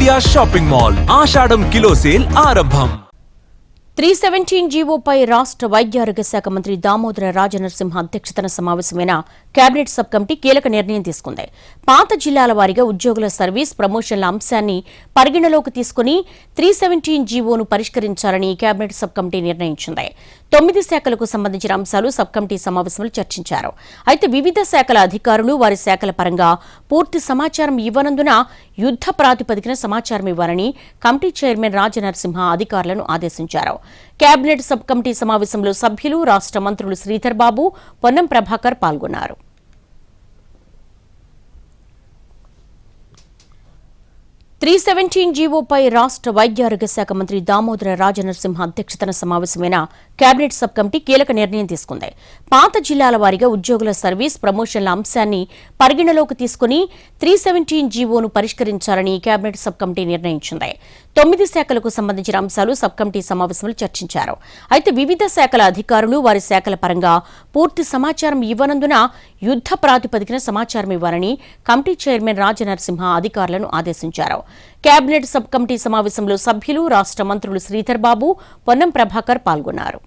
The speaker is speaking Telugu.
ఇండియా షాపింగ్ మాల్ ఆషాఢం కిలో సేల్ ఆరంభం. 317 జీవోపై రాష్ట్ర వైద్యారోగ్య శాఖ మంత్రి దామోదర రాజనరసింహ అధ్యక్షతన సమావేశమైన కేబినెట్ సబ్ కమిటీ కీలక నిర్ణయం తీసుకుంది. పాత జిల్లాల వారీగా ఉద్యోగుల సర్వీస్ ప్రమోషన్ల అంశాన్ని పరిగణలోకి తీసుకుని 317 జీవోను పరిష్కరించాలని కేబినెట్ సబ్ కమిటీ నిర్ణయించింది. 9 శాఖలకు సంబంధించిన అంశాలు సబ్ కమిటీ సమావేశంలో చర్చించారు. అయితే వివిధ శాఖల అధికారులు వారి శాఖల పరంగా పూర్తి సమాచారం ఇవ్వనందున యుద్ధ ప్రాతిపదికన సమాచారం ఇవ్వాలని కమిటీ చైర్మన్ రాజనరసింహ అధికారులను ఆదేశించారు. కేబినెట్ సబ్ కమిటీ సమావేశంలో సభ్యులు, రాష్ట్ర మంత్రులు శ్రీధర్ బాబు, పొన్నం ప్రభాకర్ పాల్గొన్నారు. 317 జీవోపై రాష్ట్ర వైద్యారోగ్య శాఖ మంత్రి దామోదర రాజనరసింహ అధ్యక్షతన సమావేశమైన కేబినెట్ సబ్ కమిటీ కీలక నిర్ణయం తీసుకుంది. పాత జిల్లాల వారీగా ఉద్యోగుల సర్వీస్ ప్రమోషన్ల అంశాన్ని పరిగణలోకి తీసుకుని 317 జీవోను పరిష్కరించాలని కేబినెట్ సబ్ కమిటీ నిర్ణయించింది. 9 శాఖలకు సంబంధించిన అంశాలు సబ్ కమిటీ సమావేశంలో చర్చించారు. అయితే వివిధ శాఖల అధికారులు వారి శాఖల పరంగా పూర్తి సమాచారం ఇవ్వనందున యుద్ధ ప్రాతిపదికన సమాచారం ఇవ్వాలని కమిటీ చైర్మన్ రాజనరసింహ అధికారులను ఆదేశించారు. కేబినెట్ సబ్ కమిటీ సమావేశంలో సభ్యులు, రాష్ట్ర మంత్రులు శ్రీధర్ బాబు, పొన్నం ప్రభాకర్ పాల్గొన్నారు.